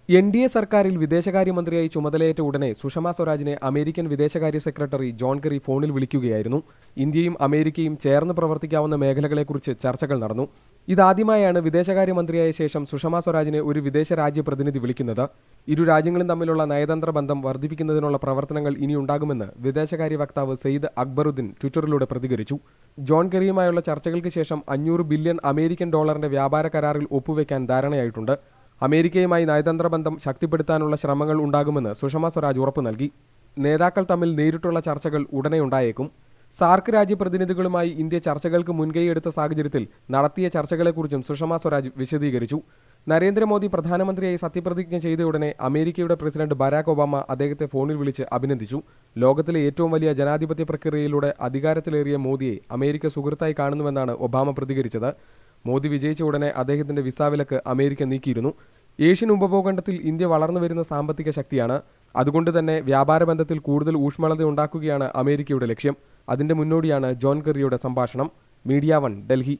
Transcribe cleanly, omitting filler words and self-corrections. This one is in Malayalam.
എൻ.ഡി.എ സർക്കാരിൽ വിദേശകാര്യമന്ത്രിയായി ചുമതലയേറ്റ ഉടനെ സുഷമ സ്വരാജിനെ അമേരിക്കൻ വിദേശകാര്യ സെക്രട്ടറി ജോൺ കെറി ഫോണിൽ വിളിക്കുകയായിരുന്നു. ഇന്ത്യയും അമേരിക്കയും ചേർന്ന് പ്രവർത്തിക്കാവുന്ന മേഖലകളെക്കുറിച്ച് ചർച്ചകൾ നടന്നു. ഇതാദ്യമായാണ് വിദേശകാര്യമന്ത്രിയായ ശേഷം സുഷമ സ്വരാജിനെ ഒരു വിദേശ രാജ്യ പ്രതിനിധി വിളിക്കുന്നത്. ഇരു രാജ്യങ്ങളും തമ്മിലുള്ള നയതന്ത്ര ബന്ധം വർദ്ധിപ്പിക്കുന്നതിനുള്ള പ്രവർത്തനങ്ങൾ ഇനിയുണ്ടാകുമെന്ന് വിദേശകാര്യ വക്താവ് സെയ്ദ് അക്ബറുദ്ദീൻ ട്വിറ്ററിലൂടെ പ്രതികരിച്ചു. ജോൺ കെറിയുമായുള്ള ചർച്ചകൾക്ക് ശേഷം $500 ബില്യൺ അമേരിക്കൻ ഡോളറിന്റെ വ്യാപാര കരാറിൽ ഒപ്പുവെക്കാൻ ധാരണയായിട്ടുണ്ട്. അമേരിക്കയുമായി നയതന്ത്ര ബന്ധം ശക്തിപ്പെടുത്താനുള്ള ശ്രമങ്ങൾ ഉണ്ടാകുമെന്ന് സുഷമ സ്വരാജ് ഉറപ്പു നൽകി. നേതാക്കൾ തമ്മിൽ നേരിട്ടുള്ള ചർച്ചകൾ ഉടനെ ഉണ്ടായേക്കും. സാർക്ക് രാജ്യ പ്രതിനിധികളുമായി ഇന്ത്യ ചർച്ചകൾക്ക് മുൻകൈയെടുത്ത സാഹചര്യത്തിൽ നടത്തിയ ചർച്ചകളെക്കുറിച്ചും സുഷമ സ്വരാജ് വിശദീകരിച്ചു. നരേന്ദ്രമോദി പ്രധാനമന്ത്രിയായി സത്യപ്രതിജ്ഞ ചെയ്തയുടനെ അമേരിക്കയുടെ പ്രസിഡന്റ് ബരാക് ഒബാമ അദ്ദേഹത്തെ ഫോണിൽ വിളിച്ച് അഭിനന്ദിച്ചു. ലോകത്തിലെ ഏറ്റവും വലിയ ജനാധിപത്യ പ്രക്രിയയിലൂടെ അധികാരത്തിലേറിയ മോദിയെ അമേരിക്ക സുഹൃത്തായി കാണുന്നുവെന്നാണ് ഒബാമ പ്രതികരിച്ചത്. മോദി വിജയിച്ച ഉടനെ അദ്ദേഹത്തിന്റെ വിസ വിലക്ക് അമേരിക്ക നീക്കിയിരുന്നു. ഏഷ്യൻ ഉപഭൂഖണ്ഡത്തിൽ ഇന്ത്യ വളർന്നുവരുന്ന സാമ്പത്തിക ശക്തിയാണ്. അതുകൊണ്ട് തന്നെ വ്യാപാര ബന്ധത്തിൽ കൂടുതൽ ഊഷ്മളത ഉണ്ടാക്കുകയാണ് അമേരിക്കയുടെ ലക്ഷ്യം. അതിന്റെ മുന്നോടിയാണ് ജോൺ കെറിയുടെ സംഭാഷണം. മീഡിയ 1 ഡൽഹി.